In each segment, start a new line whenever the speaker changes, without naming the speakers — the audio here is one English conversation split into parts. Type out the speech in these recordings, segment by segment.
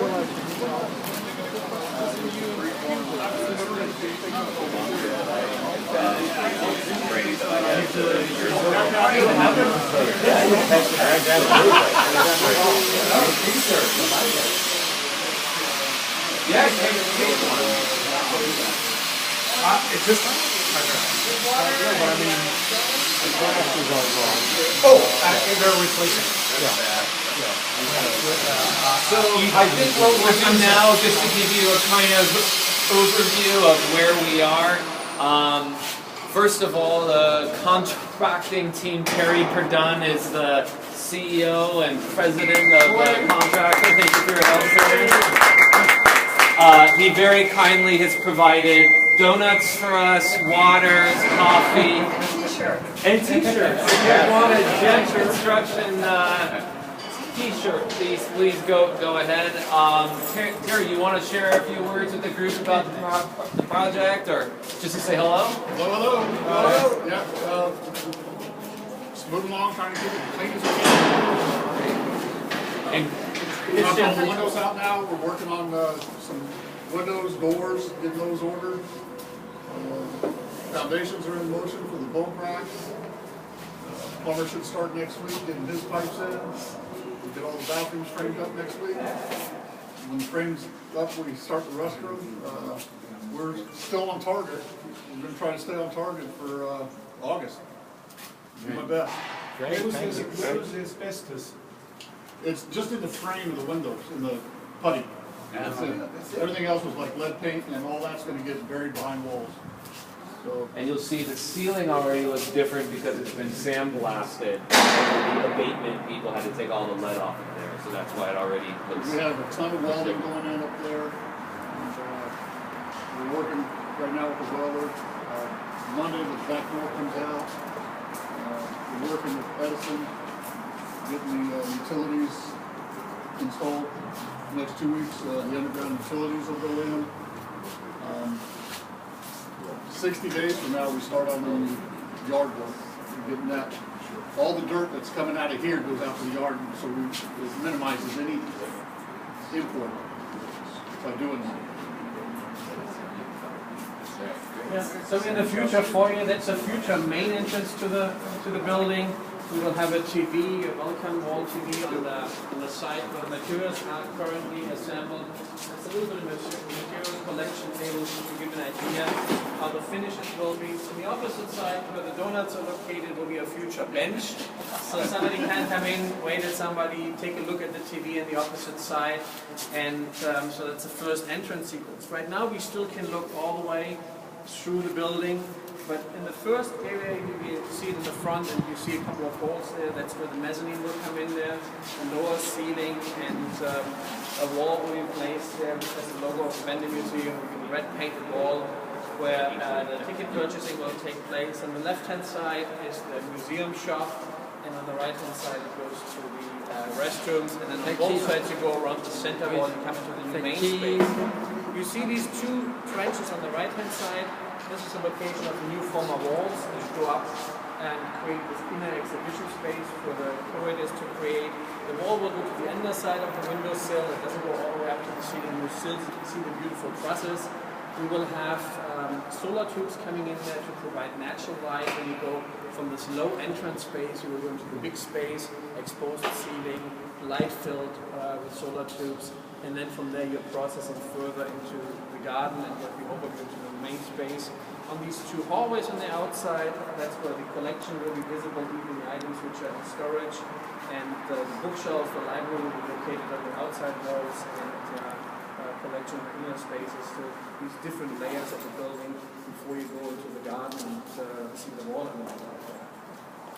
It's just they're replacing.
So I think what we'll do now, just to give you a kind of overview of where we are. First of all, the contracting team, Terry Perdun is the CEO and president of the contractor. Thank you for your help, Terry. He very kindly has provided donuts for us, waters, coffee, and t-shirts. If you want a Jet Construction t-shirt, please go ahead. Terry, you want to share a few words with the group about the project, or just to say hello?
Hello. Yeah. Just moving along, trying to keep it clean as we can.
And
we have all the windows out now. We're working on some windows, doors, getting those ordered. Foundations are in motion for the bolt racks. Plumber should start next week, getting his pipes in. We'll get all the bathrooms framed up next week. When the frame's up, we start the restroom. We're still on target. We're going to try to stay on target for August. Do my best.
Where was the asbestos?
It's just in the frame of the windows, in the putty. That's it. Everything else was like lead paint, and all that's going to get buried behind walls. So,
you'll see the ceiling already looks different because it's been sandblasted. The abatement people had to take all the lead off of there, so that's why it already looks.
We have a ton of welding going in up there. And, we're working right now with the welder. Monday the back door comes out. We're working with Edison, getting the utilities installed. Next 2 weeks, the underground utilities will go in. 60 days from now, we start on the yard work. We're getting that. All the dirt that's coming out of here goes out to the yard, so it minimizes any import by doing that.
Yeah. So in the future foyer, that's a future main entrance to the building. We will have a TV, a welcome wall TV on the side where the materials are currently assembled. There's a little bit of material collection tables to give an idea how the finishes will be. On the opposite side, where the donuts are located, will be a future bench. So somebody can come in, wait at somebody, take a look at the TV on the opposite side, and so that's the first entrance sequence. Right now, we still can look all the way through the building. But in the first area, you see it in the front, and you see a couple of holes there. That's where the mezzanine will come in there, the lower ceiling, and a wall will be placed there, which has the logo of the Bender Museum, with a red painted wall, where the ticket purchasing will take place. On the left-hand side is the museum shop, and on the right-hand side it goes to the restrooms. And then on both sides you go around the center wall and come to the new main space. You see these two trenches on the right-hand side. This is a location of the new former walls, which go up and create this inner exhibition space for the curators to create. The wall will go to the underside of the windowsill. It doesn't go all the way up to the ceiling. You still see the beautiful trusses. We will have solar tubes coming in there to provide natural light. When you go from this low entrance space, you will go into the big space, exposed ceiling, light filled with solar tubes. And then from there you're processing further into the garden and what we overview to the main space. On these two hallways on the outside, that's where the collection will be visible, even the items which are in storage. And the bookshelf, the library will be located on the outside walls, and collection of inner spaces. So these different layers of the building before you go into the garden and see the wall element out there.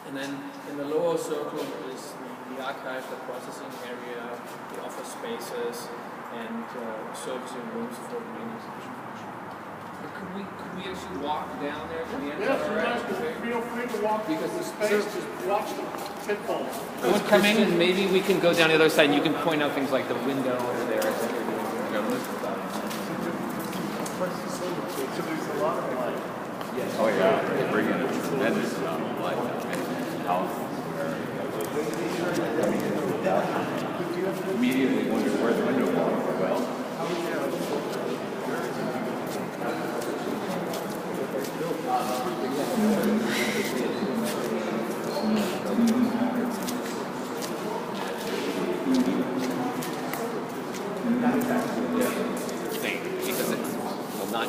And then in the lower circle is the archive, the processing area, the office spaces, and servicing rooms for the main exhibition function.
Could we actually walk down there to the end?
Yes, you guys can feel free to walk because the space, just watch the pitfalls.
We'll come in and maybe we can go down the other side and you can point out things like the window over there.
Oh yeah, they bring in a tremendous amount of light. Immediately wondered where the window was.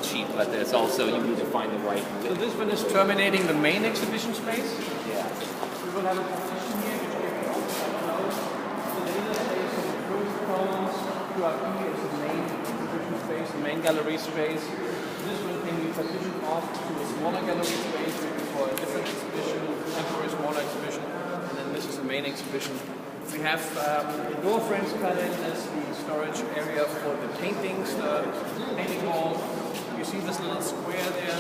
cheap, but it's also you need to find the right
So
width.
this one is terminating the main exhibition space.
Yeah.
We will have a partition here which we can also close. So the inner space of the first columns QRP is the main exhibition space, the main gallery space. This one can be partitioned off to a smaller gallery space, maybe for a different exhibition, temporary smaller exhibition, and then this is the main exhibition. We have door frames cut in as the storage area for the paintings, the painting wall. You see this little square there?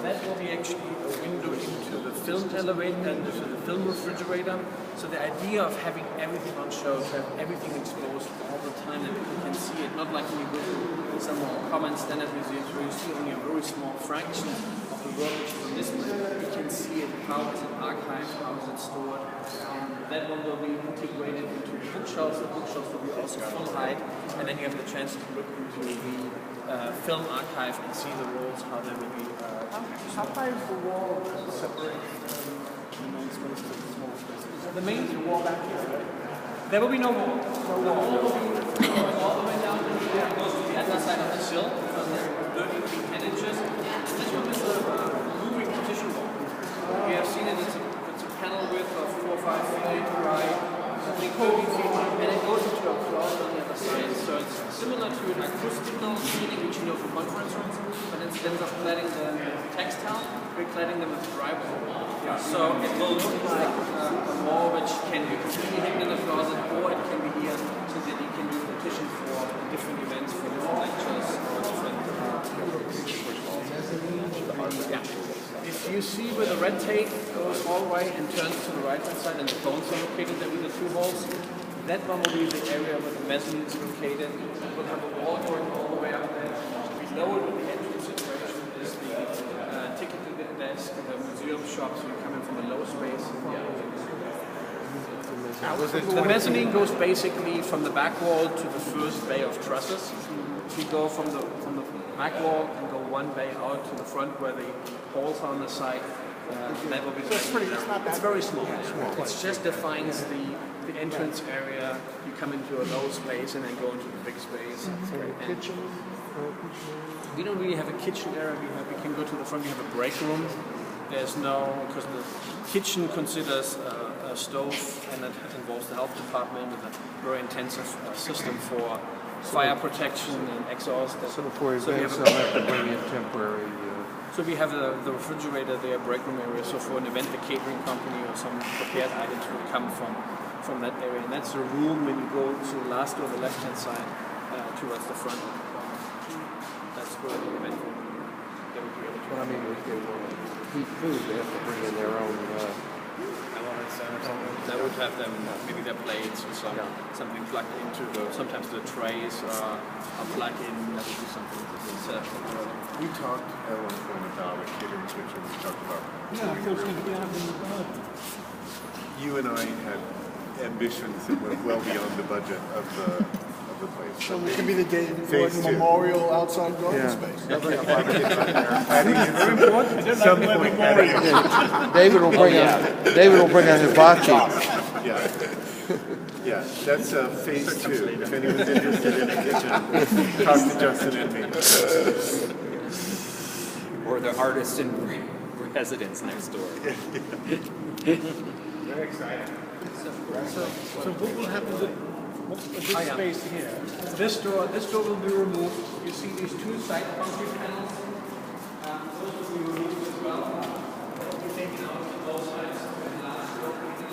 That will be actually a window into the film elevator and into the film refrigerator. So the idea of having everything on show, to have everything exposed all the time that people can see it, not like when you go to some more common standard museums where you see only a very small fraction of the work which is on display. You can see it, how is it archived, how is it stored. That one will be integrated into the bookshelves. The bookshelves will be also full height, and then you have the chance to look into the film archive and see the walls, how they will be. How high is the wall to separate the main space to the small space? The main wall back here, right? There will be no wall. The wall will be all the way down to here. It goes to the other side of the sill, because they're 13 feet 10 inches. This one is a moving partition wall. You have seen it, it's a panel width of 4 or 5 feet wide, I think 30 feet, and it goes into a closet on the other side. So it's similar to an acoustical ceiling, which you know for conference rooms, but instead of cladding them with textile, we're cladding them with drywall. So it will look like a wall which can be completely hidden in the closet, or it can be here, so that you can use partition for different events, for different lectures, or different. Yeah. If you see where the red tape goes all the way and turns to the right hand side and the bones are located there with the two holes, that one will be the area where the mezzanine is located. We'll have a wall going all the way up there. Below it with the entrance situation is the ticketing desk, the museum shop, so you come in from a low space. The mezzanine goes basically from the back wall to the first bay of trusses. We go from the back wall and go one bay out to the front where the holes are on the side. That will be it's very small. It just defines the entrance area. You come into a low space and then go into the big space. Kitchen. We don't really have a kitchen area. We can go to the front. We have a break room. There's no, because the kitchen considers a stove, and it involves the health department with a very intensive system for fire protection and exhaust.
So for events, they'll have to bring in temporary.
So we have the refrigerator there, break room area. So for an event, the catering company or some prepared items will come from that area. And that's the room when you go to the last door, the left-hand side, towards the front. That's where the event will be. They will be able to.
Well, I mean, if they want to heat food, they have to bring in their own.
That would have them, maybe their plates or something plugged into sometimes the trays are plugged in. That would be something set up.
We talked at one point about a catering kitchen. We talked about. You and I had ambitions that went well beyond the budget of the place.
So it can be the David
Phase
Gordon
two.
Memorial outside garden
Yeah.
space.
Some point adding
David will bring on hibachi.
Yeah. Yeah, that's phase 2. If anyone's interested in a kitchen, talk to Justin and me.
Or the artist in residence next door.
Very exciting.
So what will happen with this space here?
This door will be removed. You see these two side concrete panels. Those will be removed as well. They'll be taken out on both sides. And the last door will be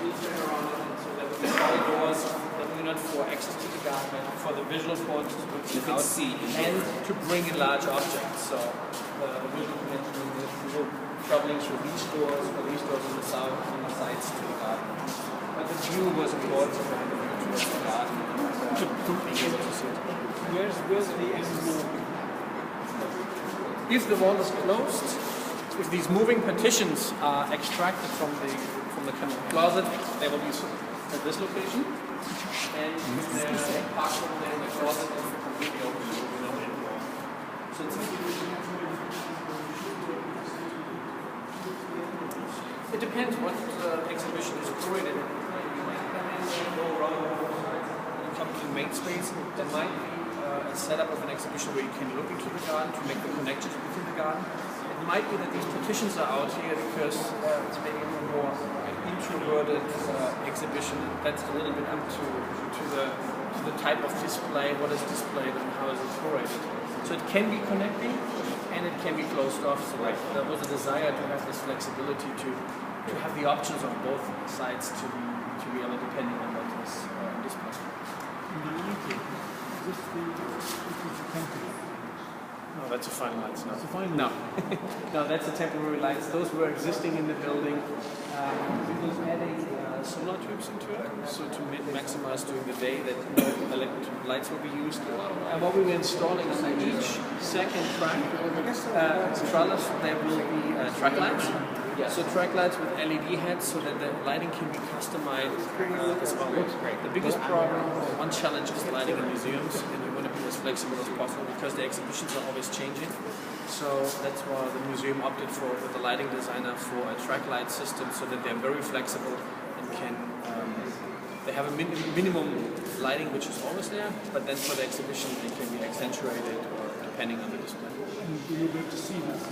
so there will be solid doors that will be not for access to the garden, but for the visual point to out see and to bring in large objects. So the visual dimension will traveling through these doors or these doors on the south on the sides to the garden. But the view was important to find the view towards the garden to be able to see it.
Where's the end wall?
If the wall is closed, if these moving partitions are extracted from the kind of closet, they will be at this location. And there's a park room there in the closet is completely open. There will be no end wall. So it's it depends what exhibition is curated. You might come in and go around both sides. You come to the main space, there might be a setup of an exhibition where you can look into the garden to make the connections within the garden. It might be that these partitions are out here because it's maybe a more introverted exhibition. That's a little bit up to the type of display, what is displayed and how is it curated. So it can be connecting and it can be closed off. So there was a desire to have this flexibility to have the options on both sides to be able, depending on what is displayed. No, that's a final lights. No.
That's a final
No, no, that's a temporary lights. Those were existing in the building. We was adding solar tubes into it, so to maximize during the day that no electric lights will be used. And what we were installing on each second track trellis, there will be track lights. So track lights with LED heads, so that the lighting can be customized as well. The biggest problem, one challenge, is lighting in museums, and you want to be as flexible as possible because the exhibitions are always changing. So that's why the museum opted for with the lighting designer for a track light system, so that they're very flexible and can they have a minimum lighting which is always there, but then for the exhibition they can be accentuated or depending on the display.
Do you get to see this?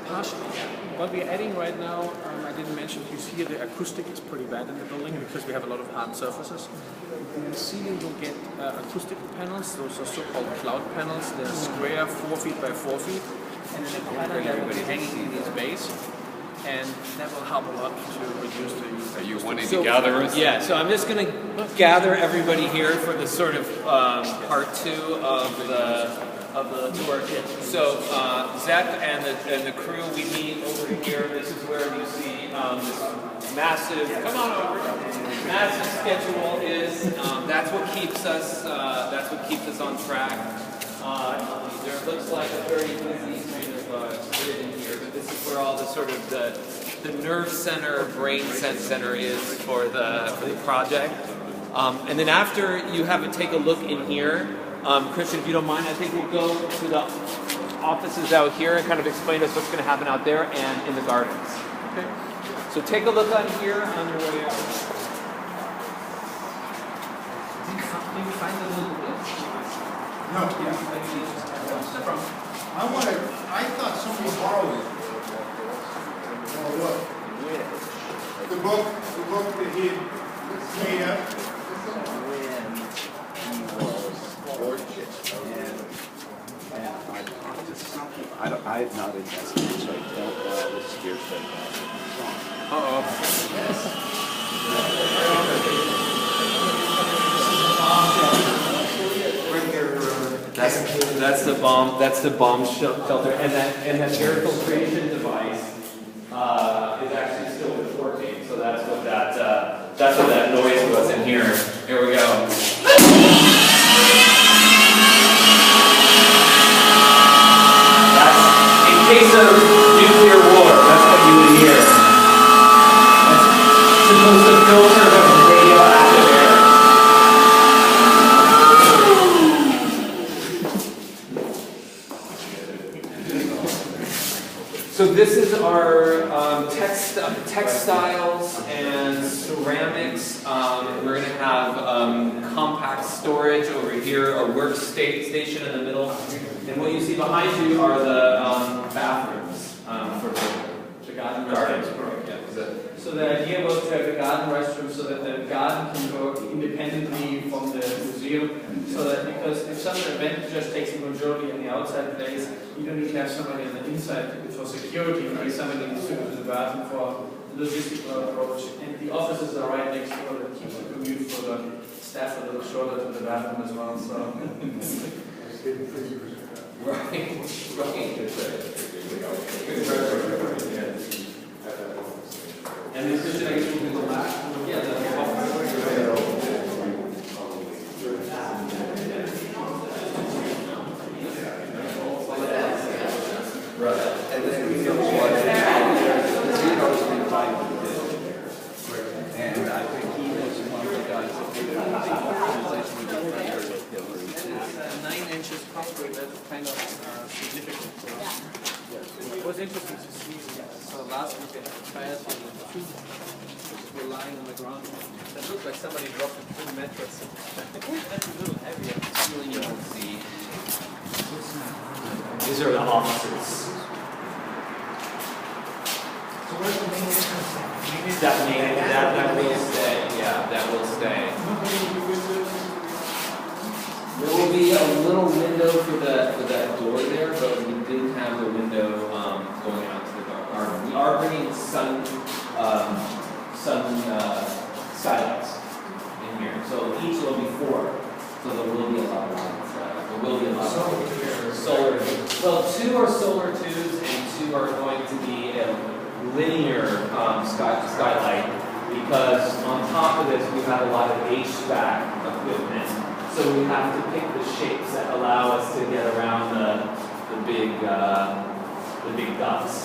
Partially. What we're adding right now, I didn't mention, you see the acoustic is pretty bad in the building because we have a lot of hard surfaces. The ceiling will get acoustic panels, those are so-called cloud panels. They're square, 4 feet by 4 feet, and then a panel that will be hanging in this base. And that will help a lot to reduce the use.
Are you wanting to gather us? Yeah, so I'm just going to gather everybody here for the sort of part 2 of the tour. So Zach and the crew, we meet over here. This is where you see this massive, come on over, massive schedule is. That's what keeps us. That's what keeps us on track. There looks like a very busy kind of grid in here, but this is where all the sort of the nerve center, brain center is for the project. And then after you have it, take a look in here. Christian, if you don't mind, I think we'll go to the offices out here and kind of explain to us what's going to happen out there and in the gardens. Okay. So take a look on here on your way out. Did you find the little bit?
No. I thought somebody borrowed it. Oh, what? The book that he had made up.
I have not invested, so I don't know this hearsay.
That's the bomb. That's the bomb shelter, and that air filtration device is actually still working. So that's what that noise was in here. Here we go. In case of nuclear war, that's what you would hear. It's supposed to filter the radioactive air. So this is our textiles and ceramics. We're going to have compact storage over here, a workstation in the middle. And what you see behind you are the bathrooms for the garden restrooms. Yeah. So the idea was to have the garden restroom so that the garden can go independently from the museum. So that because if some event just takes the majority in the outside place, you don't need to have somebody on the inside for security. You need somebody needs to go to the bathroom for logistical approach. And the offices are right next door that keep the commute for the staff a little shorter to the bathroom as well. So. Right. And this is actually the last.
Right. And then we know what Zeno's been fighting with this. And I think he was one of the guys that did it.
9 inches concrete, that's kind of significant. It was interesting to see So last week they had fires on the two were lying on the ground. That looked like somebody dropped a twin mattress. That's a little heavier.
You don't see. These are the offices.
So where's the main entrance?
That will stay. Yeah, that will stay. There will be a little window for that door there, but we didn't have the window going out to the garden. We are bringing sun skylights in here, so each will be 4. So there will be a lot of lights. There will be a lot of solar. Well, 2 are solar tubes, and 2 are going to be a linear skylight, because on top of this we have a lot of HVAC equipment. So we have to pick the shapes that allow us to get around the big ducts.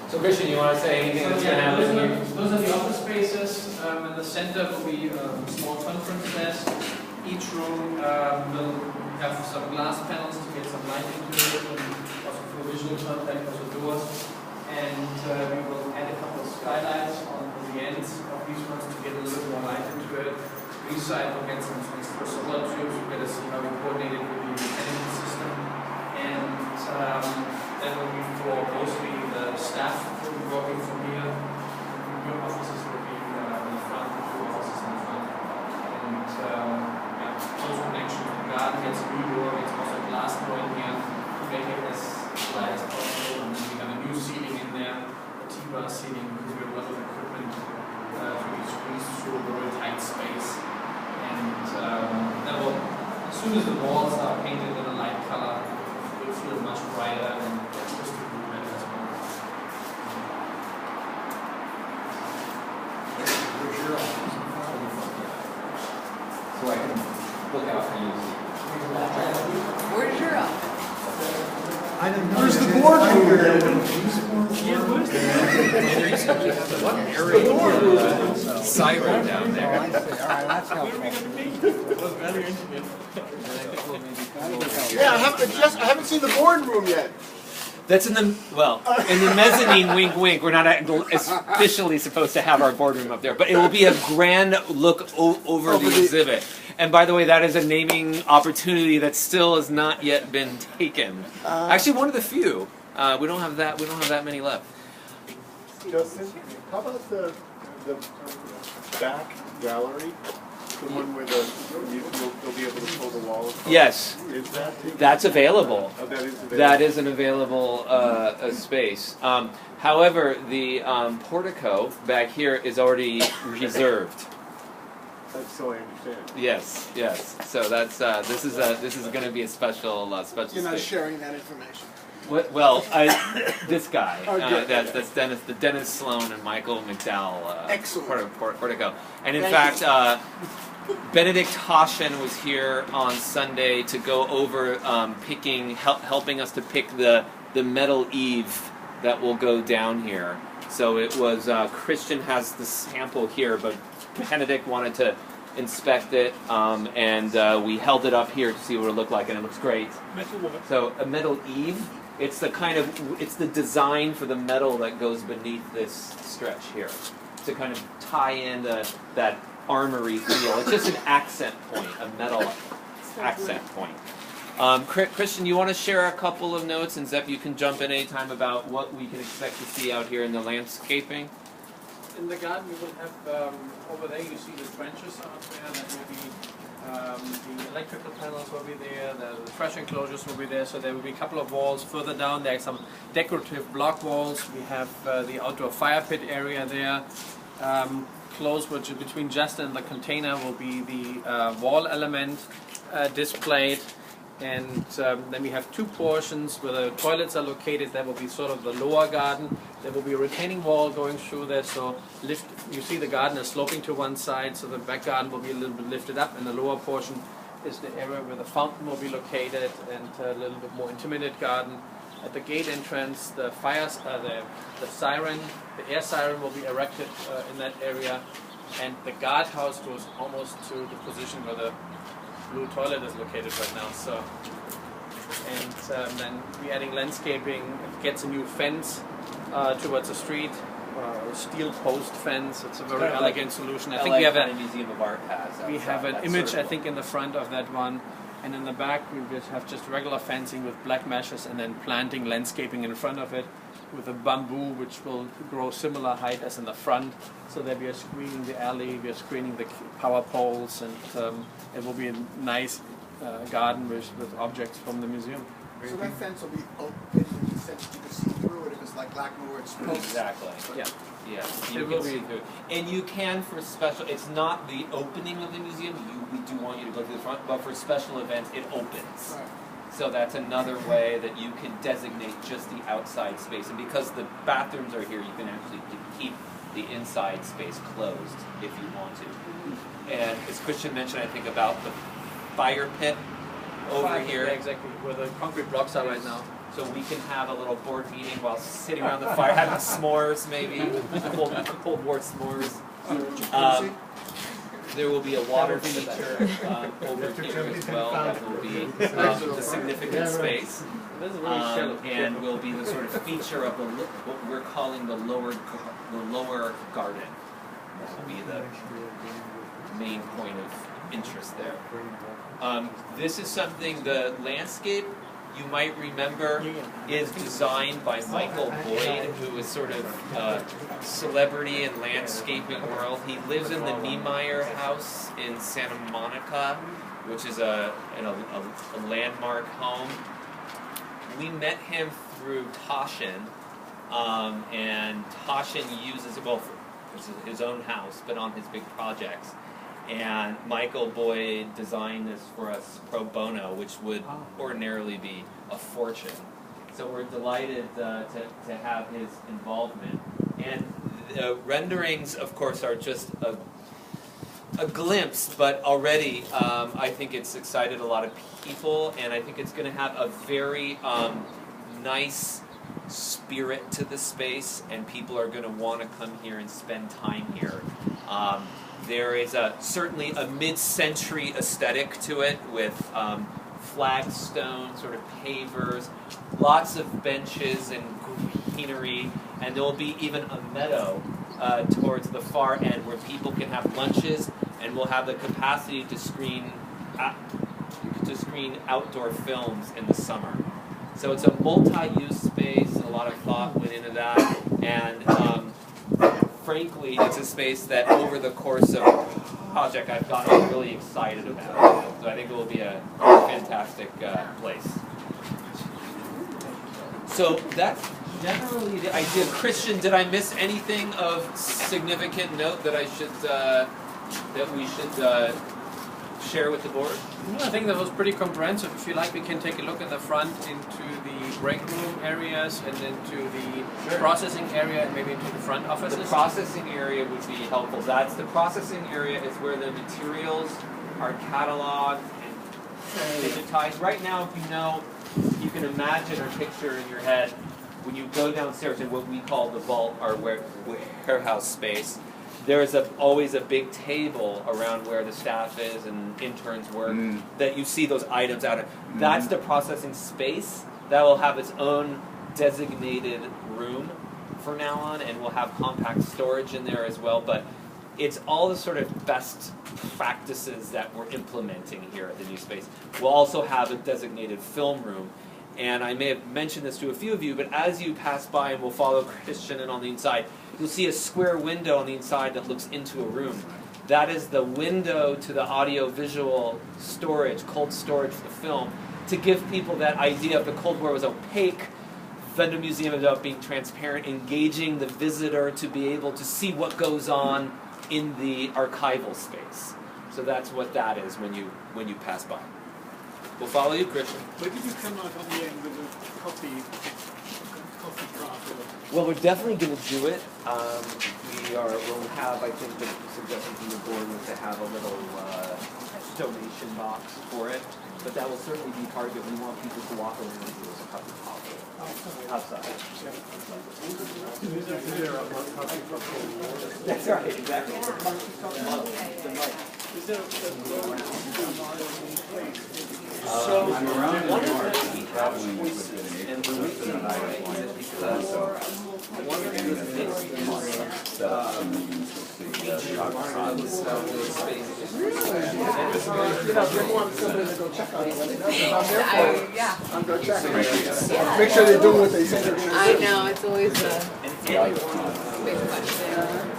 So Christian, you want to say anything that's going to happen here?
Those are the office spaces. In the center will be a small conference desk. Each room will have some glass panels to get some light into it, and also for visual contact, also doors. And we will add a couple of skylights on the ends of these ones to get a little more light into it. Each side will get some solar tubes. We're going to see how we coordinate it with the energy system. And then will be for mostly the staff who will be working from here. Your offices will be in the front, the 2 offices in the front. And close connection to the garden, gets a new door, gets also a glass door in here to make it as light as possible. And then we have a new seating in there, a T-bar seating, because we have a lot of equipment to be squeezed through a very tight space. And that will, as soon as the walls are painted in a light color, it will feel much brighter and crystal clear as well.
Where's your office?
So I can look out for you.
Where's your office?
I didn't know.
Where's the boardroom?
Siren down there.
All right, that's helpful.
Yeah, I haven't seen the boardroom yet.
That's in the mezzanine. Wink, wink. We're not officially supposed to have our boardroom up there, but it will be a grand look over the exhibit. And by the way, that is a naming opportunity that still has not yet been taken. Actually, one of the few. We don't have that. We don't have that many left.
Justin, how about the back gallery? The one where you'll be able to pull the walls apart?
Yes,
Is that?
that's available.
Oh, that is available.
That is an available space. However, the portico back here is already reserved.
So I understand.
Yes, yes. So that's this is going to be a special special.
You're not
space.
sharing that information.
What, well, this guy.
Oh, good.
That's Dennis, the Dennis Sloan and Michael McDowell.
Excellent.
Portico. And in
Thank
fact, Benedict Hoshen was here on Sunday to go over helping us to pick the metal eave that will go down here. So it was Christian has the sample here, but Benedict wanted to inspect it, and we held it up here to see what it looked like, and it looks great.
Metal what?
So a metal eave. It's the design for the metal that goes beneath this stretch here to kind of tie in that armory feel. It's just an accent point, a metal accent point. Christian, you want to share a couple of notes, and Zepp, you can jump in anytime about what we can expect to see out here in the landscaping.
In the garden, we will have over there. You see the trenches out there. That will be the electrical panels will be there. The trash enclosures will be there. So there will be a couple of walls further down. There are some decorative block walls. We have the outdoor fire pit area there. Close between Justin and the container will be the wall element displayed. And then we have 2 portions where the toilets are located. That will be sort of the lower garden. There will be a retaining wall going through there. So you see the garden is sloping to one side, so the back garden will be a little bit lifted up. And the lower portion is the area where the fountain will be located, and a little bit more intermittent garden. At the gate entrance, the siren, the air siren will be erected in that area. And the guardhouse goes almost to the position where the blue toilet is located right now. So, and then we're adding landscaping. It gets a new fence towards the street, steel post fence. It's a very
Kind of
elegant solution. I think we have
a
a
Museum of Art has.
we have an
outside, that
image,
sort
I
of
think, in the front of that one, and in the back we have just regular fencing with black meshes, and then planting landscaping in front of it with a bamboo which will grow similar height as in the front, so that we are screening the alley, we are screening the power poles, and it will be a nice garden with objects from the museum.
So that fence will be open in the sense you can see through it if it's like Lackmore, it's closed.
Exactly.
Yeah.
Yeah,
It
you
will
can see
be.
through. And you can for special, it's not the opening of the museum, we do want you to go to the front, but for special events, it opens.
Right.
So that's another way that you can designate just the outside space. And because the bathrooms are here, you can actually keep the inside space closed if you want to. And as Christian mentioned, I think about the fire pit over here.
Yeah, exactly, where the concrete blocks are right now.
So we can have a little board meeting while sitting around the fire, having s'mores maybe, cold war s'mores. There will be a water feature over here as well. That will be the significant space.
This is really shallow.
And will be the sort of feature of what we're calling the lower garden. That will be the main point of interest there. This is something, the landscape, you might remember, is designed by Michael Boyd, who is sort of a celebrity in landscaping world. He lives in the Niemeyer house in Santa Monica, which is a landmark home. We met him through Toshin, and Toshin uses, well, this is his own house, but on his big projects. And Michael Boyd designed this for us pro bono, which would ordinarily be a fortune. So we're delighted to have his involvement. And the renderings, of course, are just a glimpse, but already I think it's excited a lot of people, and I think it's going to have a very nice spirit to the space, and people are going to want to come here and spend time here. There is certainly a mid-century aesthetic to it with flagstone, sort of pavers, lots of benches and greenery, and there will be even a meadow towards the far end where people can have lunches, and we'll have the capacity to screen outdoor films in the summer. So it's a multi-use space, a lot of thought went into that, and frankly, it's a space that over the course of the project I've gotten really excited about. So I think it will be a fantastic place. So that's generally the idea. Christian, did I miss anything of significant note that I should that we should share with the board?
I think that was pretty comprehensive. If you like, we can take a look in the front into the break room areas and into the processing area and maybe into the front offices.
The processing area would be helpful. That's the processing area is where the materials are cataloged and digitized. Right now, if you know, you can imagine or picture in your head when you go downstairs in what we call the vault or warehouse space. There is always a big table around where the staff is and interns work that you see those items out of. That's the processing space. That will have its own designated room from now on, and we'll have compact storage in there as well. But it's all the sort of best practices that we're implementing here at the new space. We'll also have a designated film room. And I may have mentioned this to a few of you, but as you pass by and we'll follow Christian in on the inside, you'll see a square window on the inside that looks into a room. That is the window to the audio-visual storage, cold storage for the film, to give people that idea if the Cold War was opaque, then the museum ended up being transparent, engaging the visitor to be able to see what goes on in the archival space. So that's what that is when you pass by. We'll follow you, Christian.
Where did you come out on the end with the coffee craft?
Well, we're definitely going to do it. We'll have, I think, the suggestion from the board was to have a little donation box for it. But that will certainly be part of it. We want people to walk around and give us a cup of coffee. Outside. That's right, exactly. So, one of the
traveling with an
And
April,
we
and I wanted to go, so beginning of this month, set up some meetings with the Chicago
You know, if you want somebody to go check on it, let me know. 'Cause I'm there for it. I'm going to check. Make sure they're doing what they say they're going to do.
I know, it's always a big question.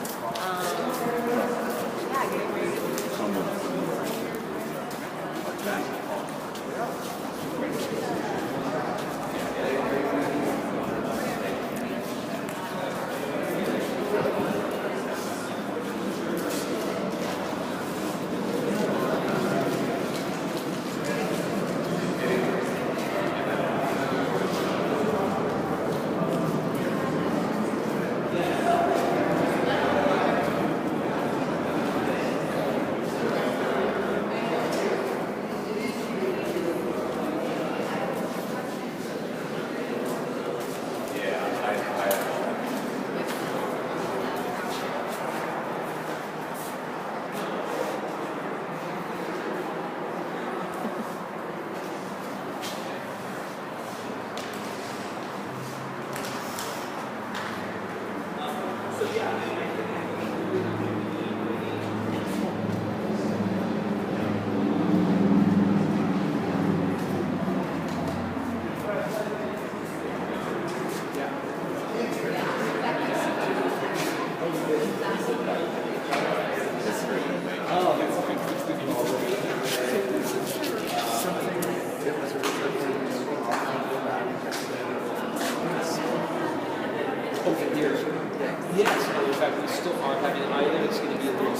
Yes, in fact, we still are having an island. It's going to be a little, it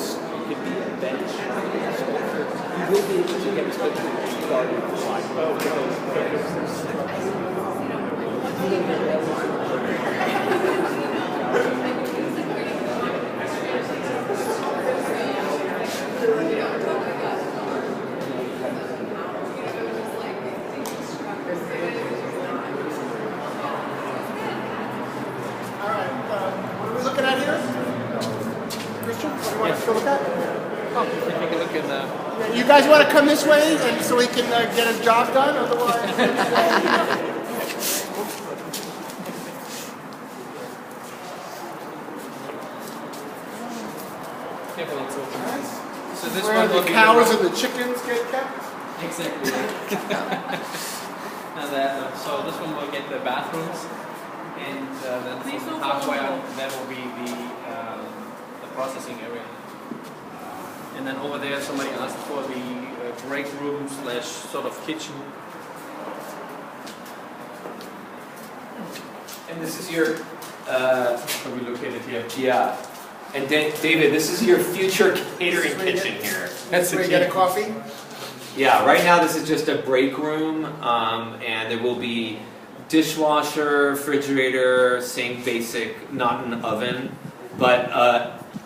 could be a bench. You will be able to get to the garden on the side.
What are we looking at here? Christian, what do you want us to look at?
Take a look in the.
Yeah, you guys want to come this way and so we can get a job done? Otherwise.
So this
Where
one
the
will be
cows and the chickens get kept?
Exactly. So this one will get the bathrooms, and then from halfway up, that will be the processing area. And then over there, somebody asked for the break room / sort of kitchen.
And this is your,
So we located here.
yeah. And David, this is your future catering kitchen here.
That's where you get a coffee?
Yeah, right now this is just a break room, and there will be dishwasher, refrigerator, same basic, not an oven, but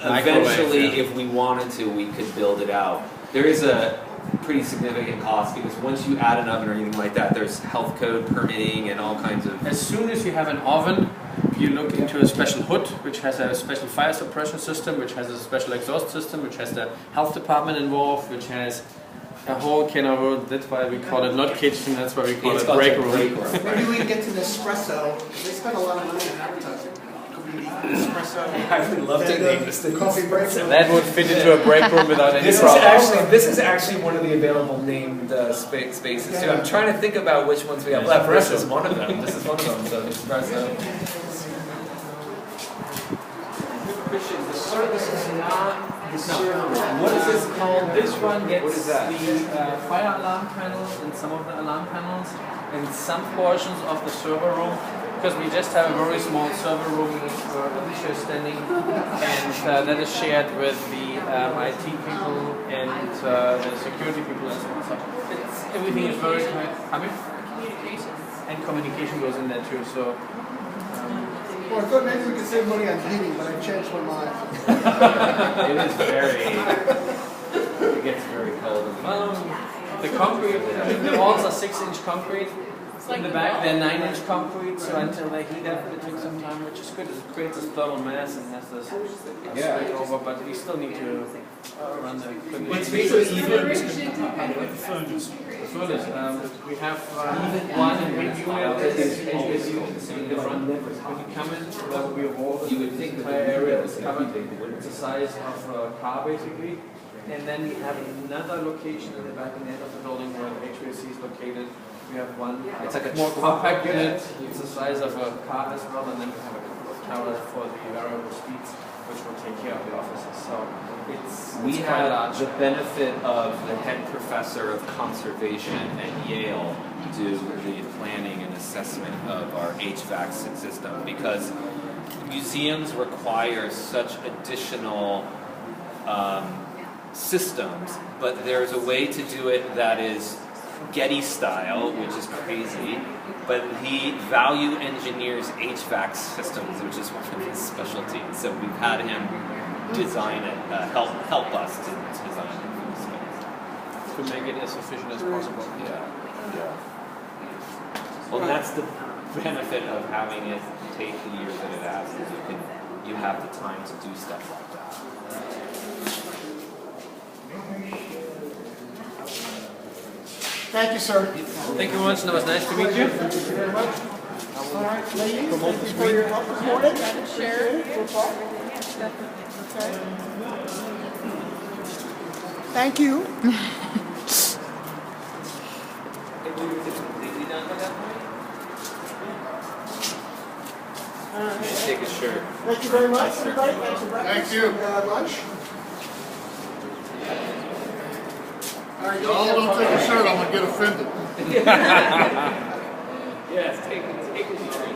eventually,
yeah.
if we wanted to, we could build it out. There is a pretty significant cost because once you add an oven or anything like that, there's health code permitting and all kinds of.
As soon as you have an oven, you look into a special hood, which has a special fire suppression system, which has a special exhaust system, which has the health department involved, which has a whole can of wood. That's why we call it not kitchen. That's why we call it break room.
Maybe we can get to Nespresso. They spend a lot of money on advertising. Could be Nespresso.
I would love to name this thing.
Coffee break room.
That would fit into a break room without any
This
problem.
is actually one of the available named spaces too. I'm trying to think about which ones we have left.
Espresso.
This is one of them. This is one of them. So espresso. Christian, the service is not the server. What is this called?
This one gets
What is that?
the fire alarm panels and some of the alarm panels and some portions of the server room, because we just have a very small server room for Alicia standing, and that is shared with the IT people and the security people and so on. So everything is very and communication goes in there too. So.
Well, I thought maybe we could save money on heating, but I changed my mind.
It is very. It gets very cold.
The concrete, I mean, the walls are 6-inch concrete, In the back, they're 9-inch concrete, so until they heat up, it takes some time, which is good. It creates this thermal mass and has this straight over, but we still need to run the conditions. Furnace, we have one big unit that is HVAC in the front. When you come in, there will be a wall. You would think the entire area is covered. It's the size of a car, basically. And then we have another location in the back end of the building where the HVAC is located. We have one, it's like a more compact unit. It's the size of a car as well, and then we have a couple of towers for the variable speeds, which will take care of the offices. So
we have the benefit of the head professor of conservation at Yale do the planning and assessment of our HVAC system, because museums require such additional systems, but there's a way to do it that is Getty style, which is crazy, but he value engineers HVAC systems, which is one of his specialties. So we've had him design it, help us to design it for the space.
To make it as efficient as possible.
Yeah. Well, that's the benefit of having it take the years that it has, is you have the time to do stuff like that.
Thank you, sir.
Thank you very much, and it was nice to meet you.
Thank you very much. All right, ladies, thank you for your help this morning. Appreciate it. We'll talk. Okay. Thank you.
Take a shirt.
Thank you very much, everybody. Thanks for breakfast.
Thank you.
Lunch. All right,
Y'all don't take a shirt, I'm gonna get offended.
Yes, take it.